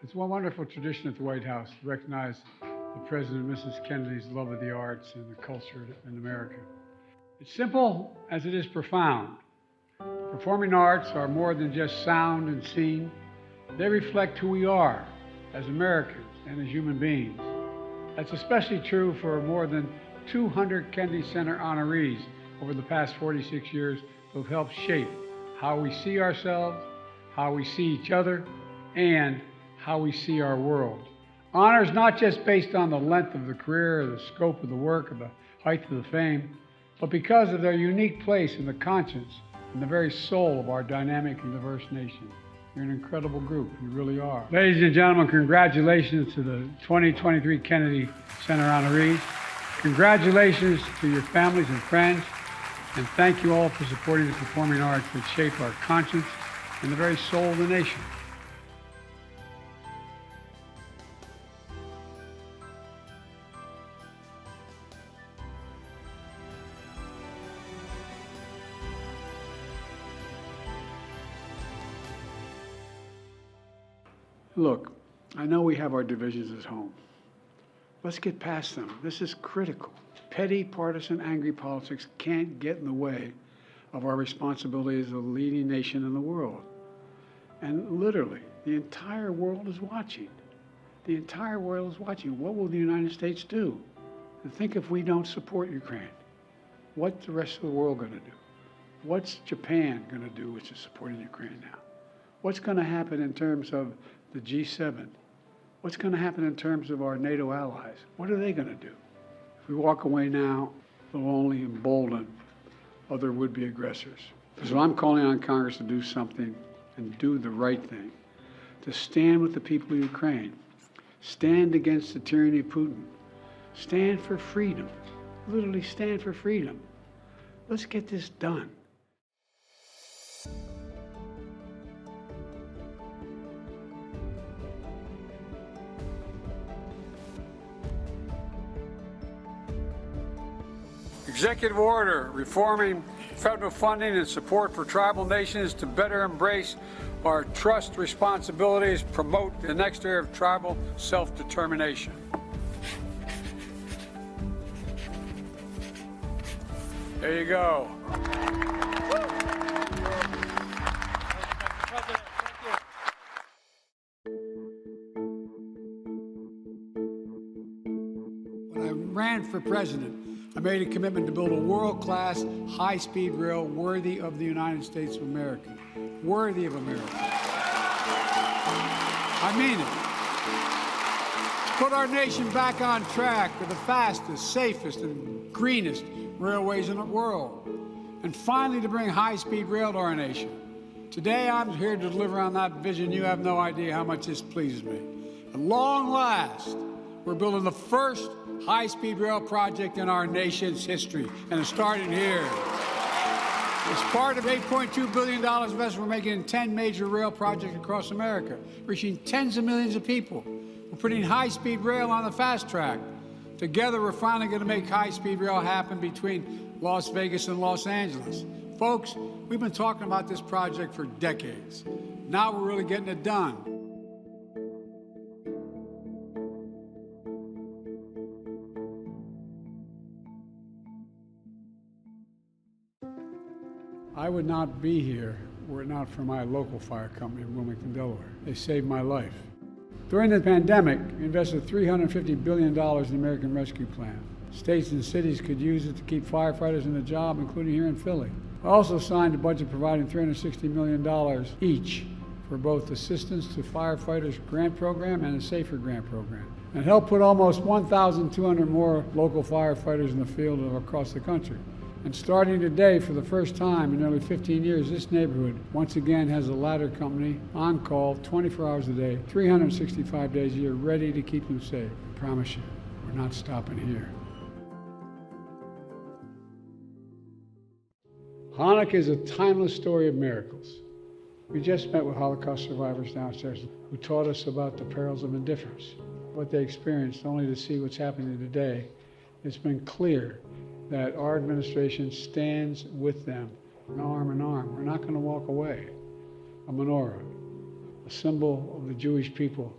It's one wonderful tradition at the White House to recognize the President and Mrs. Kennedy's love of the arts and the culture in America. It's simple as it is profound. Performing arts are more than just sound and scene. They reflect who we are as Americans and as human beings. That's especially true for more than 200 Kennedy Center honorees over the past 46 years who have helped shape how we see ourselves, how we see each other, and how we see our world. Honor is not just based on the length of the career, or the scope of the work, or the height of the fame, but because of their unique place in the conscience and the very soul of our dynamic and diverse nation. You're an incredible group, you really are. Ladies and gentlemen, congratulations to the 2023 Kennedy Center honorees. Congratulations to your families and friends, and thank you all for supporting the performing arts that shape our conscience and the very soul of the nation. Look, I know we have our divisions at home. Let's get past them. This is critical. Petty, partisan, angry politics can't get in the way of our responsibility as a leading nation in the world. And literally, the entire world is watching. The entire world is watching. What will the United States do? And think if we don't support Ukraine. What's the rest of the world going to do? What's Japan going to do, which is supporting Ukraine now? What's going to happen in terms of the G7? What's going to happen in terms of our NATO allies? What are they going to do? If we walk away now, it'll only embolden other would-be aggressors. So I'm calling on Congress to do something and do the right thing, to stand with the people of Ukraine, stand against the tyranny of Putin, stand for freedom, literally stand for freedom. Let's get this done. Executive order reforming federal funding and support for tribal nations to better embrace our trust responsibilities, promote the next era of tribal self-determination. There you go. When I ran for president, I made a commitment to build a world-class, high-speed rail worthy of the United States of America. Worthy of America. I mean it. Put our nation back on track with the fastest, safest, and greenest railways in the world. And finally, to bring high-speed rail to our nation. Today, I'm here to deliver on that vision. You have no idea how much this pleases me. At long last, we're building the first high-speed rail project in our nation's history, and it's starting here. It's part of $8.2 billion investment we're making in 10 major rail projects across America, reaching tens of millions of people. We're putting high-speed rail on the fast track. Together, we're finally going to make high-speed rail happen between Las Vegas and Los Angeles. Folks, we've been talking about this project for decades. Now we're really getting it done. I would not be here were it not for my local fire company in Wilmington, Delaware. They saved my life. During the pandemic, we invested $350 billion in the American Rescue Plan. States and cities could use it to keep firefighters in a job, including here in Philly. I also signed a budget providing $360 million each for both assistance to firefighters grant program and a safer grant program, and helped put almost 1,200 more local firefighters in the field across the country. And starting today, for the first time in nearly 15 years, this neighborhood once again has a ladder company on call 24 hours a day, 365 days a year, ready to keep them safe. I promise you, we're not stopping here. Hanukkah is a timeless story of miracles. We just met with Holocaust survivors downstairs who taught us about the perils of indifference, what they experienced, only to see what's happening today. It's been clear that our administration stands with them, arm in arm. We're not going to walk away. A menorah, a symbol of the Jewish people,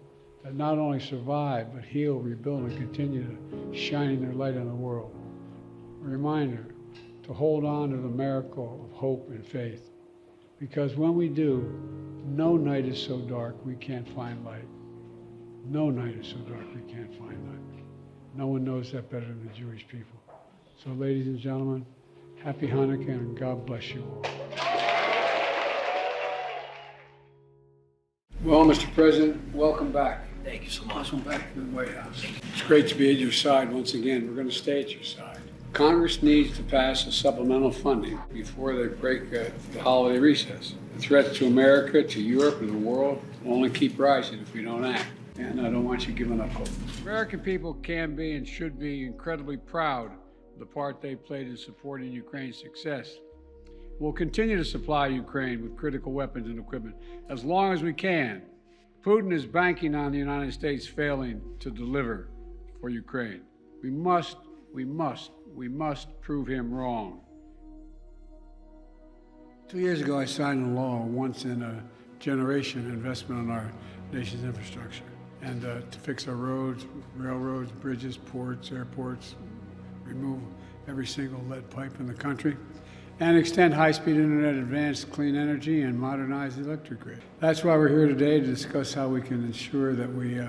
that not only survive, but heal, rebuild, and continue to shining their light on the world. A reminder to hold on to the miracle of hope and faith. Because when we do, no night is so dark we can't find light. No night is so dark we can't find light. No one knows that better than the Jewish people. So ladies and gentlemen, happy Hanukkah and God bless you all. Well, Mr. President, welcome back. Thank you so much. Welcome back to the White House. It's great to be at your side once again. We're going to stay at your side. Congress needs to pass a supplemental funding before they break the holiday recess. The threat to America, to Europe, and the world will only keep rising if we don't act. And I don't want you giving up hope. American people can be and should be incredibly proud of the part they played in supporting Ukraine's success. We'll continue to supply Ukraine with critical weapons and equipment as long as we can. Putin is banking on the United States failing to deliver for Ukraine. We must prove him wrong. 2 years ago, I signed a law, once in a generation investment in our nation's infrastructure, and to fix our roads, railroads, bridges, ports, airports, remove every single lead pipe in the country, and extend high-speed internet, advanced clean energy, and modernize the electric grid. That's why we're here today, to discuss how we can ensure that we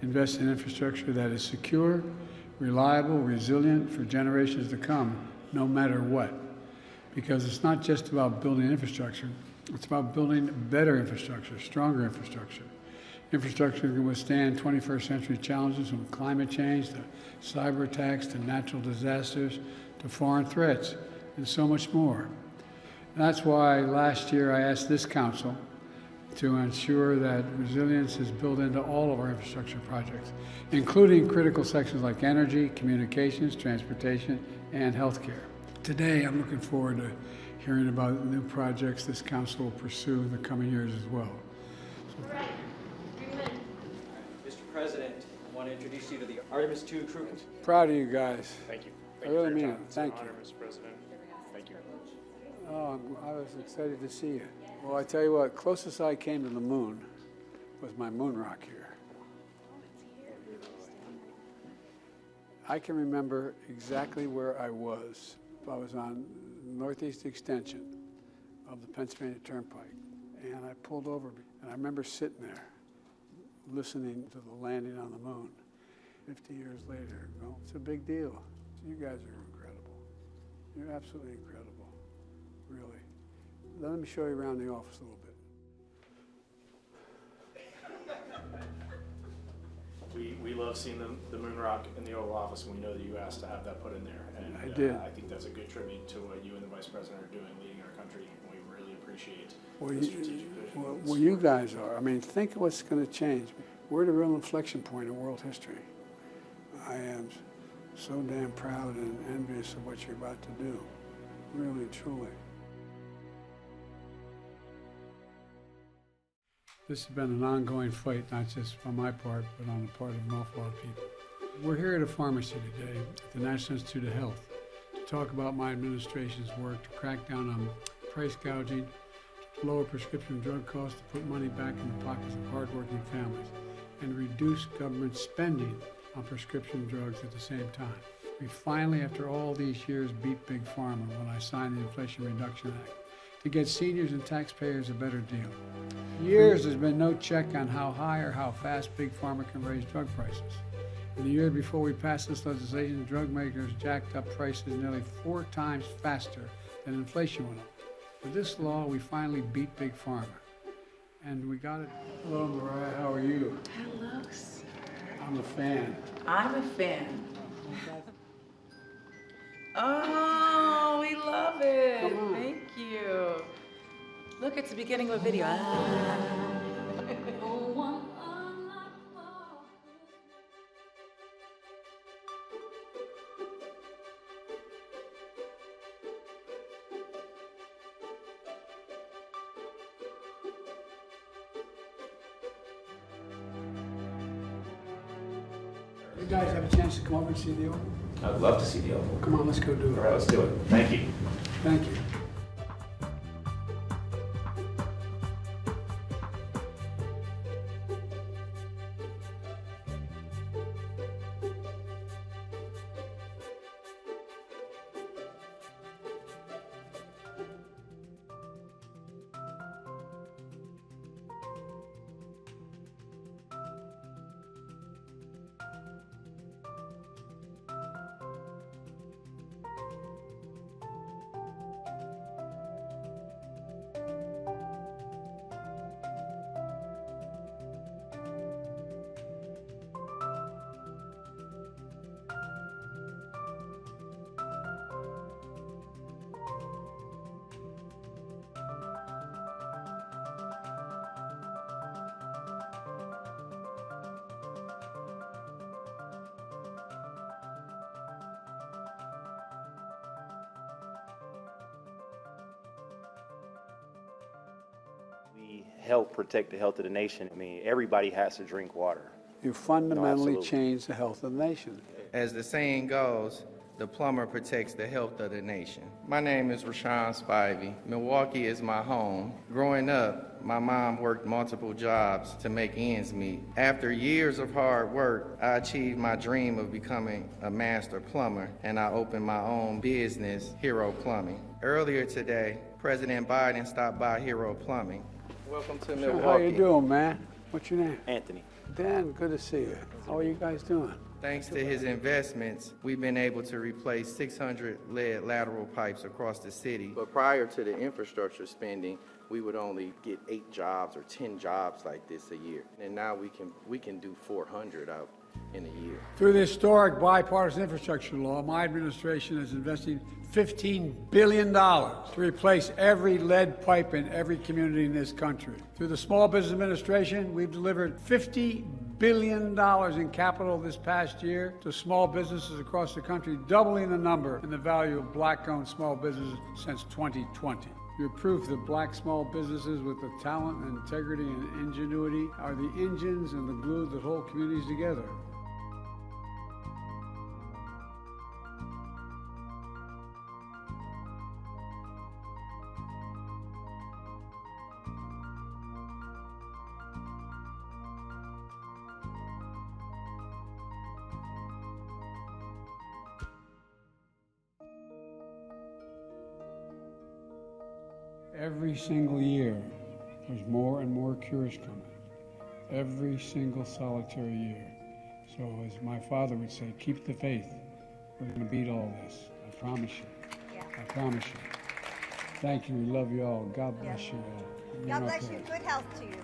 invest in infrastructure that is secure, reliable, resilient for generations to come, no matter what. Because it's not just about building infrastructure, it's about building better infrastructure, stronger infrastructure. Infrastructure that can withstand 21st century challenges from climate change to cyber attacks to natural disasters to foreign threats, and so much more. And that's why last year I asked this council to ensure that resilience is built into all of our infrastructure projects, including critical sections like energy, communications, transportation, and healthcare. Today, I'm looking forward to hearing about new projects this council will pursue in the coming years as well. Mr. President, I want to introduce you to the Artemis Crew. Proud of you guys. Thank you. I really mean it. Thank you. Mr. President. Thank you. Oh, I was excited to see you. Well, I tell you what, closest I came to the moon was my moon rock here. I can remember exactly where I was. I was on the northeast extension of the Pennsylvania Turnpike, and I pulled over, and I remember sitting there listening to the landing on the moon. 50 years later, well, it's a big deal. You guys are incredible. You're absolutely incredible, really. Let me show you around the office a little bit. We love seeing the moon rock in the Oval Office, and we know that you asked to have that put in there. And I did. I think that's a good tribute to what you and the Vice President are doing, leading our country. And we really appreciate the strategic vision. Well, you guys are. I mean, think of what's going to change. We're at a real inflection point in world history. I am so damn proud and envious of what you're about to do, really, truly. This has been an ongoing fight, not just on my part, but on the part of an awful lot of people. We're here at a pharmacy today at the National Institute of Health to talk about my administration's work to crack down on price gouging, lower prescription drug costs, to put money back in the pockets of hardworking families, and reduce government spending on prescription drugs at the same time. We finally, after all these years, beat Big Pharma when I signed the Inflation Reduction Act to get seniors and taxpayers a better deal. For years, there's been no check on how high or how fast Big Pharma can raise drug prices. In the year before we passed this legislation, drug makers jacked up prices nearly 4 times faster than inflation went up. With this law, we finally beat Big Pharma. And we got it. Hello, Mariah, how are you? Hello, sir. I'm a fan. I'm a fan. Oh, we love it. Come on. Thank you. Look, it's the beginning of a video. You guys have a chance to come over and see the oval? I'd love to see the oval. Come on, let's go do it. All right, let's do it. Thank you. Thank you. help protect the health of the nation. I mean, everybody has to drink water. You fundamentally absolutely. change the health of the nation. As the saying goes, the plumber protects the health of the nation. My name is Rashawn Spivey. Milwaukee is my home. Growing up, my mom worked multiple jobs to make ends meet. After years of hard work, I achieved my dream of becoming a master plumber, and I opened my own business, Hero Plumbing. Earlier today, President Biden stopped by Hero Plumbing. Welcome to Milwaukee. How you doing, man? What's your name? Anthony. Dan, good to see you. How are you guys doing? Thanks to his investments, we've been able to replace 600 lead lateral pipes across the city. But prior to the infrastructure spending, we would only get 8 jobs or 10 jobs like this a year. And now we can do 400 out in a year. Through the historic bipartisan infrastructure law, my administration is investing $15 billion to replace every lead pipe in every community in this country. Through the Small Business Administration, we've delivered $50 billion in capital this past year to small businesses across the country, doubling the number and the value of black-owned small businesses since 2020. You're proof that black small businesses with the talent and integrity and ingenuity are the engines and the glue that hold communities together. Every single year, there's more and more cures coming. Every single solitary year. So as my father would say, keep the faith. We're going to beat all this. I promise you. I promise you. Thank you. We love you all. God bless you all. God bless you. Good health to you.